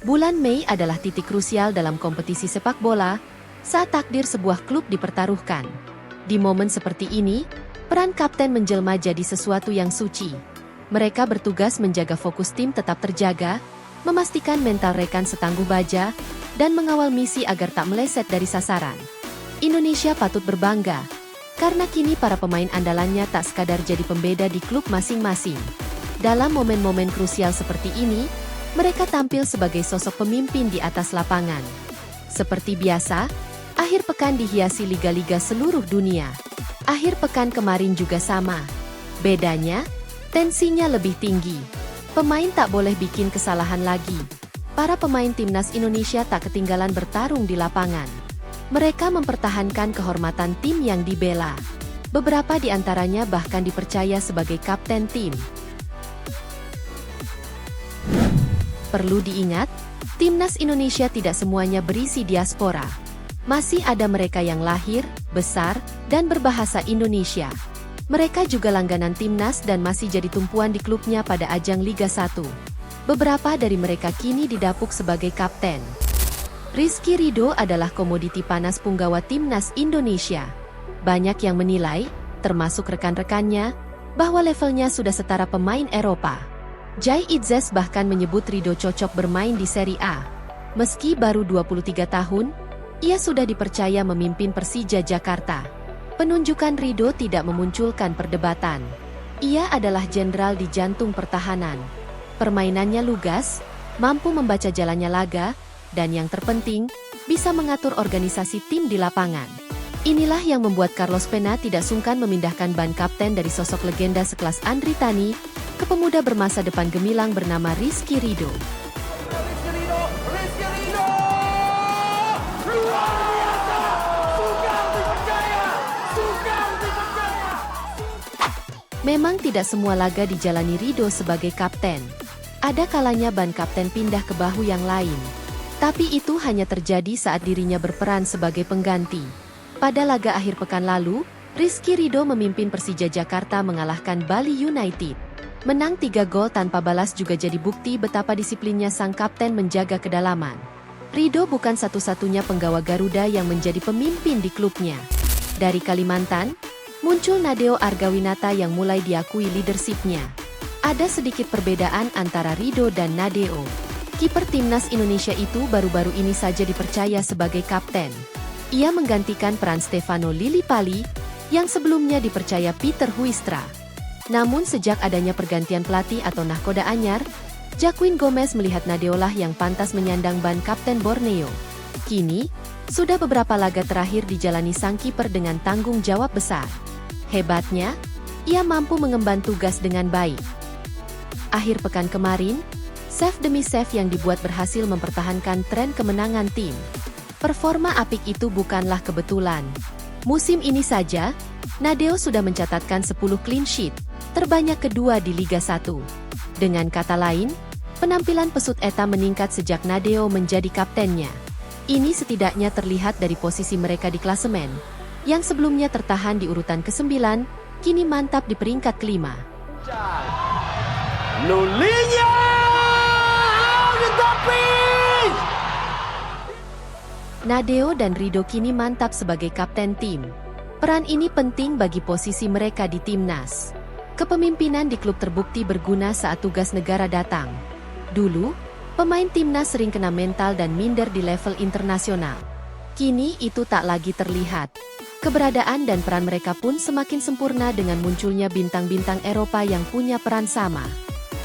Bulan Mei adalah titik krusial dalam kompetisi sepak bola, saat takdir sebuah klub dipertaruhkan. Di momen seperti ini, peran kapten menjelma jadi sesuatu yang suci. Mereka bertugas menjaga fokus tim tetap terjaga, memastikan mental rekan setangguh baja, dan mengawal misi agar tak meleset dari sasaran. Indonesia patut berbangga, karena kini para pemain andalannya tak sekadar jadi pembeda di klub masing-masing. Dalam momen-momen krusial seperti ini, mereka tampil sebagai sosok pemimpin di atas lapangan. Seperti biasa, akhir pekan dihiasi liga-liga seluruh dunia. Akhir pekan kemarin juga sama. Bedanya, tensinya lebih tinggi. Pemain tak boleh bikin kesalahan lagi. Para pemain timnas Indonesia tak ketinggalan bertarung di lapangan. Mereka mempertahankan kehormatan tim yang dibela. Beberapa di antaranya bahkan dipercaya sebagai kapten tim. Perlu diingat, timnas Indonesia tidak semuanya berisi diaspora. Masih ada mereka yang lahir, besar, dan berbahasa Indonesia. Mereka juga langganan timnas dan masih jadi tumpuan di klubnya pada ajang Liga 1. Beberapa dari mereka kini didapuk sebagai kapten. Rizky Ridho adalah komoditi panas punggawa timnas Indonesia. Banyak yang menilai, termasuk rekan-rekannya, bahwa levelnya sudah setara pemain Eropa. Jai Itzes bahkan menyebut Ridho cocok bermain di Serie A. Meski baru 23 tahun, ia sudah dipercaya memimpin Persija Jakarta. Penunjukan Ridho tidak memunculkan perdebatan. Ia adalah jenderal di jantung pertahanan. Permainannya lugas, mampu membaca jalannya laga, dan yang terpenting, bisa mengatur organisasi tim di lapangan. Inilah yang membuat Carlos Pena tidak sungkan memindahkan ban kapten dari sosok legenda sekelas Andri Tani ke pemuda bermasa depan gemilang bernama Rizky Ridho. Memang tidak semua laga dijalani Ridho sebagai kapten. Ada kalanya ban kapten pindah ke bahu yang lain. Tapi itu hanya terjadi saat dirinya berperan sebagai pengganti. Pada laga akhir pekan lalu, Rizky Ridho memimpin Persija Jakarta mengalahkan Bali United. Menang 3 gol tanpa balas juga jadi bukti betapa disiplinnya sang kapten menjaga kedalaman. Ridho bukan satu-satunya penggawa Garuda yang menjadi pemimpin di klubnya. Dari Kalimantan, muncul Nadeo Argawinata yang mulai diakui leadership-nya. Ada sedikit perbedaan antara Ridho dan Nadeo. Kiper timnas Indonesia itu baru-baru ini saja dipercaya sebagai kapten. Ia menggantikan peran Stefano Lillipali, yang sebelumnya dipercaya Peter Huistra. Namun sejak adanya pergantian pelatih atau nahkoda anyar, Jacquin Gomez melihat Nadeolah yang pantas menyandang ban kapten Borneo. Kini, sudah beberapa laga terakhir dijalani sang kiper dengan tanggung jawab besar. Hebatnya, ia mampu mengemban tugas dengan baik. Akhir pekan kemarin, save demi save yang dibuat berhasil mempertahankan tren kemenangan tim. Performa apik itu bukanlah kebetulan. Musim ini saja, Nadeo sudah mencatatkan 10 clean sheet, terbanyak kedua di Liga 1. Dengan kata lain, penampilan pesut Eta meningkat sejak Nadeo menjadi kaptennya. Ini setidaknya terlihat dari posisi mereka di klasemen, yang sebelumnya tertahan di urutan ke-9, kini mantap di peringkat ke-5. Lulinya! Nadeo dan Ridho kini mantap sebagai kapten tim. Peran ini penting bagi posisi mereka di timnas. Kepemimpinan di klub terbukti berguna saat tugas negara datang. Dulu, pemain timnas sering kena mental dan minder di level internasional. Kini itu tak lagi terlihat. Keberadaan dan peran mereka pun semakin sempurna dengan munculnya bintang-bintang Eropa yang punya peran sama.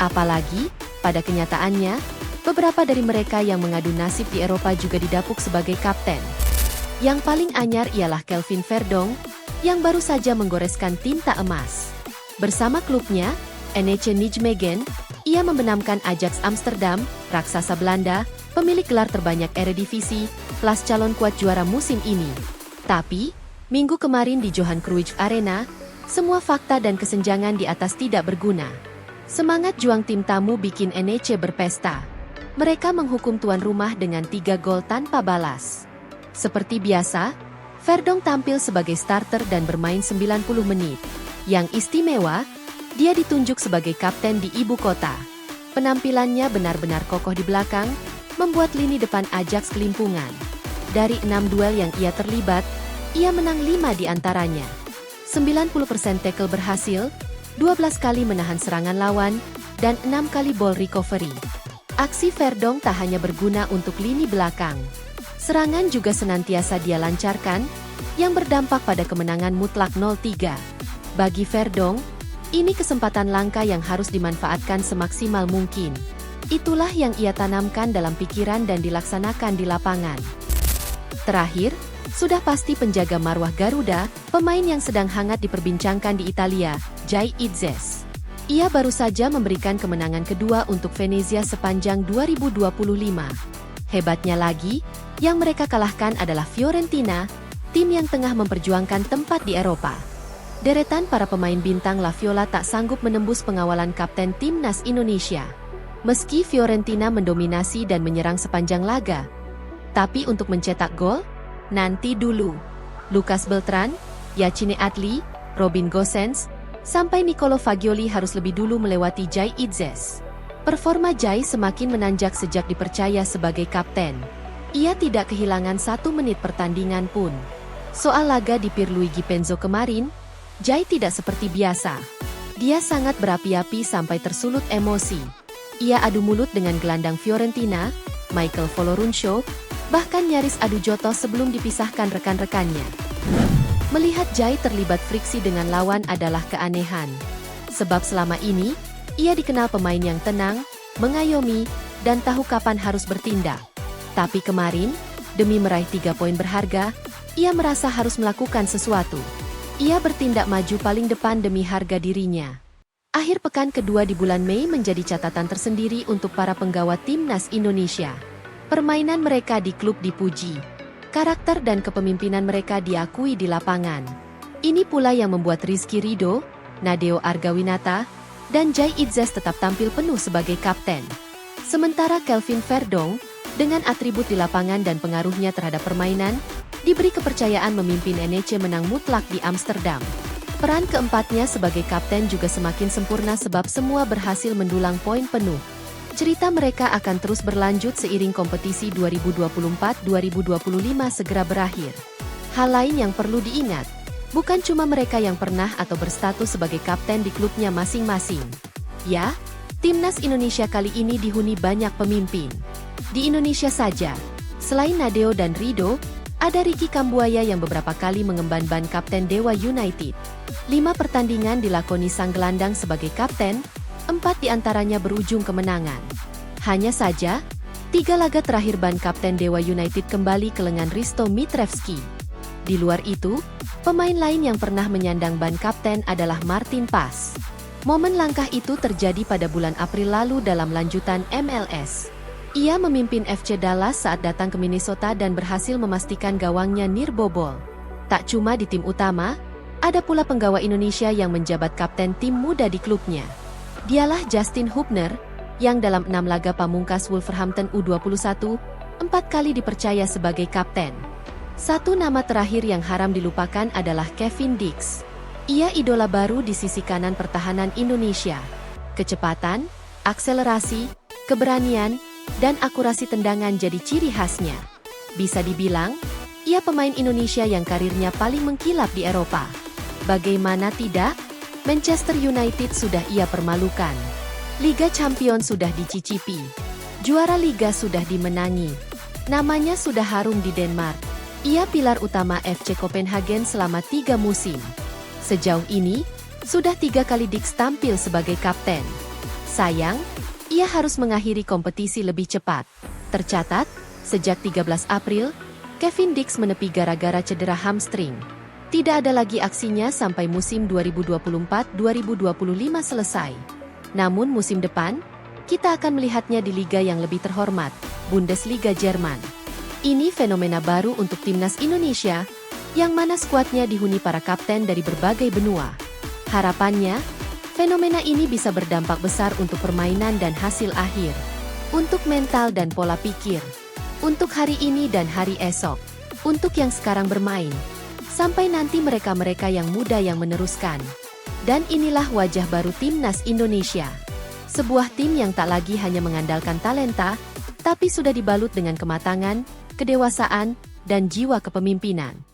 Apalagi, pada kenyataannya, beberapa dari mereka yang mengadu nasib di Eropa juga didapuk sebagai kapten. Yang paling anyar ialah Kelvin Verdonk, yang baru saja menggoreskan tinta emas. Bersama klubnya, NEC Nijmegen, ia membenamkan Ajax Amsterdam, raksasa Belanda, pemilik gelar terbanyak Eredivisie, plus calon kuat juara musim ini. Tapi, minggu kemarin di Johan Cruyff Arena, semua fakta dan kesenjangan di atas tidak berguna. Semangat juang tim tamu bikin NEC berpesta. Mereka menghukum tuan rumah dengan 3 gol tanpa balas. Seperti biasa, Verdonk tampil sebagai starter dan bermain 90 menit. Yang istimewa, dia ditunjuk sebagai kapten di ibu kota. Penampilannya benar-benar kokoh di belakang, membuat lini depan Ajax kelimpungan. Dari 6 duel yang ia terlibat, ia menang 5 di antaranya. 90% tackle berhasil, 12 kali menahan serangan lawan, dan 6 kali ball recovery. Aksi Verdong tak hanya berguna untuk lini belakang. Serangan juga senantiasa dia lancarkan, yang berdampak pada kemenangan mutlak 0-3. Bagi Verdong, ini kesempatan langka yang harus dimanfaatkan semaksimal mungkin. Itulah yang ia tanamkan dalam pikiran dan dilaksanakan di lapangan. Terakhir, sudah pasti penjaga marwah Garuda, pemain yang sedang hangat diperbincangkan di Italia, Jai Itzes. Ia baru saja memberikan kemenangan kedua untuk Venezia sepanjang 2025. Hebatnya lagi, yang mereka kalahkan adalah Fiorentina, tim yang tengah memperjuangkan tempat di Eropa. Deretan para pemain bintang La Viola tak sanggup menembus pengawalan kapten timnas Indonesia. Meski Fiorentina mendominasi dan menyerang sepanjang laga, tapi untuk mencetak gol, nanti dulu. Lucas Beltran, Yacine Adli, Robin Gosens, sampai Nicolo Fagioli harus lebih dulu melewati Jai Itzes. Performa Jai semakin menanjak sejak dipercaya sebagai kapten. Ia tidak kehilangan 1 menit pertandingan pun. Soal laga di Pierluigi Penzo kemarin, Jai tidak seperti biasa. Dia sangat berapi-api sampai tersulut emosi. Ia adu mulut dengan gelandang Fiorentina, Michael Folorunsho, bahkan nyaris adu jotos sebelum dipisahkan rekan-rekannya. Melihat Jai terlibat friksi dengan lawan adalah keanehan. Sebab selama ini, ia dikenal pemain yang tenang, mengayomi, dan tahu kapan harus bertindak. Tapi kemarin, demi meraih 3 poin berharga, ia merasa harus melakukan sesuatu. Ia bertindak maju paling depan demi harga dirinya. Akhir pekan kedua di bulan Mei menjadi catatan tersendiri untuk para penggawa timnas Indonesia. Permainan mereka di klub dipuji. Karakter dan kepemimpinan mereka diakui di lapangan. Ini pula yang membuat Rizky Ridho, Nadeo Argawinata, dan Jai Itzes tetap tampil penuh sebagai kapten. Sementara Kelvin Verdong, dengan atribut di lapangan dan pengaruhnya terhadap permainan, diberi kepercayaan memimpin NEC menang mutlak di Amsterdam. Peran keempatnya sebagai kapten juga semakin sempurna sebab semua berhasil mendulang poin penuh. Cerita mereka akan terus berlanjut seiring kompetisi 2024-2025 segera berakhir. Hal lain yang perlu diingat, bukan cuma mereka yang pernah atau berstatus sebagai kapten di klubnya masing-masing. Ya, timnas Indonesia kali ini dihuni banyak pemimpin. Di Indonesia saja, selain Nadeo dan Ridho, ada Ricky Kambuaya yang beberapa kali mengemban ban kapten Dewa United. 5 pertandingan dilakoni sang gelandang sebagai kapten, 4 diantaranya berujung kemenangan. Hanya saja, 3 laga terakhir ban kapten Dewa United kembali ke lengan Risto Mitrevski. Di luar itu, pemain lain yang pernah menyandang ban kapten adalah Martin Pas. Momen langkah itu terjadi pada bulan April lalu dalam lanjutan MLS. Ia memimpin FC Dallas saat datang ke Minnesota dan berhasil memastikan gawangnya nirbobol. Tak cuma di tim utama, ada pula penggawa Indonesia yang menjabat kapten tim muda di klubnya. Dialah Justin Hubner, yang dalam 6 laga pamungkas Wolverhampton U21, 4 kali dipercaya sebagai kapten. Satu nama terakhir yang haram dilupakan adalah Kevin Dix. Ia idola baru di sisi kanan pertahanan Indonesia. Kecepatan, akselerasi, keberanian, dan akurasi tendangan jadi ciri khasnya. Bisa dibilang, ia pemain Indonesia yang karirnya paling mengkilap di Eropa. Bagaimana tidak? Manchester United sudah ia permalukan. Liga Champions sudah dicicipi. Juara Liga sudah dimenangi. Namanya sudah harum di Denmark. Ia pilar utama FC Copenhagen selama 3 musim. Sejauh ini, sudah 3 kali Dix tampil sebagai kapten. Sayang, ia harus mengakhiri kompetisi lebih cepat. Tercatat, sejak 13 April, Kevin Dix menepi gara-gara cedera hamstring. Tidak ada lagi aksinya sampai musim 2024-2025 selesai. Namun musim depan, kita akan melihatnya di liga yang lebih terhormat, Bundesliga Jerman. Ini fenomena baru untuk timnas Indonesia, yang mana skuadnya dihuni para kapten dari berbagai benua. Harapannya, fenomena ini bisa berdampak besar untuk permainan dan hasil akhir. Untuk mental dan pola pikir. Untuk hari ini dan hari esok. Untuk yang sekarang bermain. Sampai nanti mereka-mereka yang muda yang meneruskan. Dan inilah wajah baru timnas Indonesia. Sebuah tim yang tak lagi hanya mengandalkan talenta, tapi sudah dibalut dengan kematangan, kedewasaan, dan jiwa kepemimpinan.